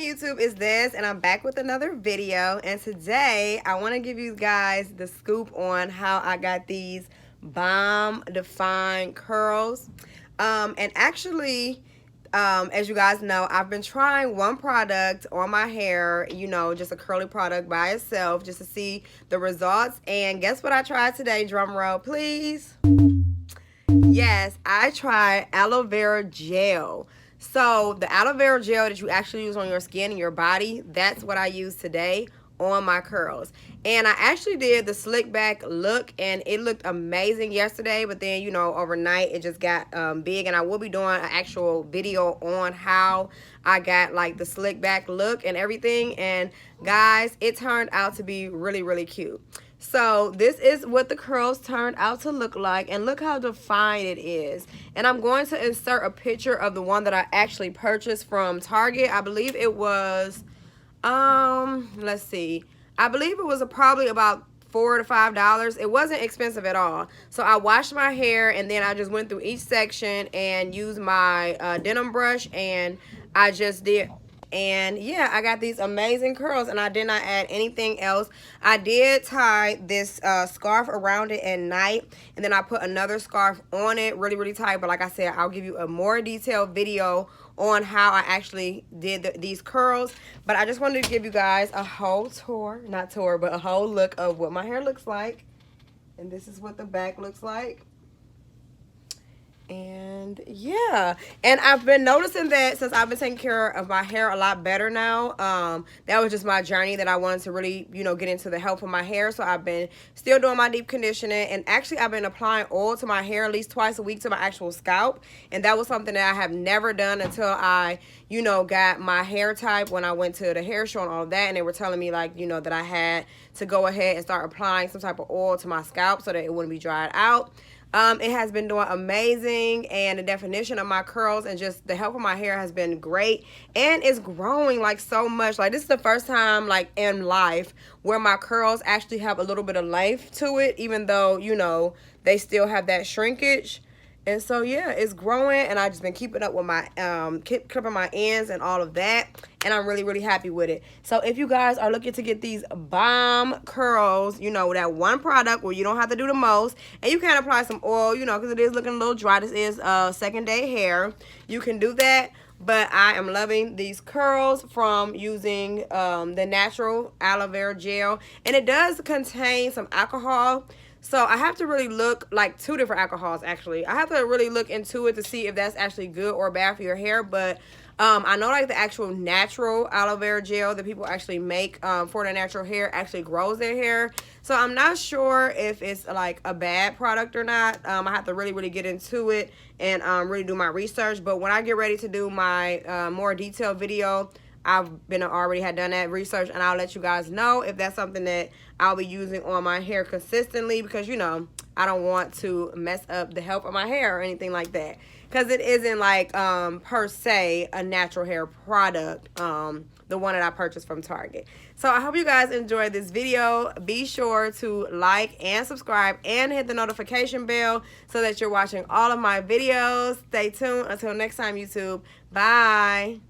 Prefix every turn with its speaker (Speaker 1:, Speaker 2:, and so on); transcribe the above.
Speaker 1: YouTube? It's Des, and I'm back with another video. And today, I want to give you guys the scoop on how I got these bomb defined curls. And actually, as you guys know, I've been trying one product on my hair, you know, just a curly product by itself, just to see the results. And guess what I tried today? Drum roll, please. Yes, I tried aloe vera gel. So the aloe vera gel that you actually use on your skin and your body, that's what I use today on my curls. And I actually did the slick back look, and it looked amazing yesterday, but then, you know, overnight it just got big, and I will be doing an actual video on how I got like the slick back look and everything. And guys, it turned out to be really, really cute. So this is what the curls turned out to look like, and look how defined it is. And I'm going to insert a picture of the one that I actually purchased from Target. I believe it was let's see, I believe it was probably about $4 to $5. It wasn't expensive at all. So I washed my hair, and then I just went through each section and used my denim brush, and I just did. And yeah, I got these amazing curls, and I did not add anything else. I did tie this scarf around it at night, and then I put another scarf on it really, really tight. But like I said, I'll give you a more detailed video on how I actually did these curls. But I just wanted to give you guys a whole tour, not tour, but a whole look of what my hair looks like. And this is what the back looks like. And yeah, and I've been noticing that since I've been taking care of my hair a lot better now. That was just my journey that I wanted to really, you know, get into the health of my hair. So I've been still doing my deep conditioning, and actually I've been applying oil to my hair at least twice a week to my actual scalp. And that was something that I have never done until I, you know, got my hair type when I went to the hair show and all of that. And they were telling me, like, you know, that I had to go ahead and start applying some type of oil to my scalp so that it wouldn't be dried out. It has been doing amazing, and the definition of my curls and just the health of my hair has been great, and it's growing like so much. Like, this is the first time like in life where my curls actually have a little bit of life to it, even though, you know, they still have that shrinkage. And so yeah, it's growing, and I just been keeping up with my keep clipping my ends and all of that, and I'm really, really happy with it. So if you guys are looking to get these bomb curls, you know, that one product where you don't have to do the most, and you can apply some oil, you know, because it is looking a little dry. This is second day hair. You can do that. But I am loving these curls from using the natural aloe vera gel, and it does contain some alcohol. So I have to really look, like 2 different alcohols actually. I have to really look into it to see if that's actually good or bad for your hair. But I know like the actual natural aloe vera gel that people actually make for their natural hair actually grows their hair. So I'm not sure if it's like a bad product or not. I have to really, really get into it and really do my research. But when I get ready to do my more detailed video, I've already had done that research, and I'll let you guys know if that's something that I'll be using on my hair consistently, because, you know, I don't want to mess up the health of my hair or anything like that, because it isn't like per se a natural hair product, the one that I purchased from Target. So I hope you guys enjoyed this video. Be sure to like and subscribe and hit the notification bell so that you're watching all of my videos. Stay tuned. Until next time, YouTube. Bye.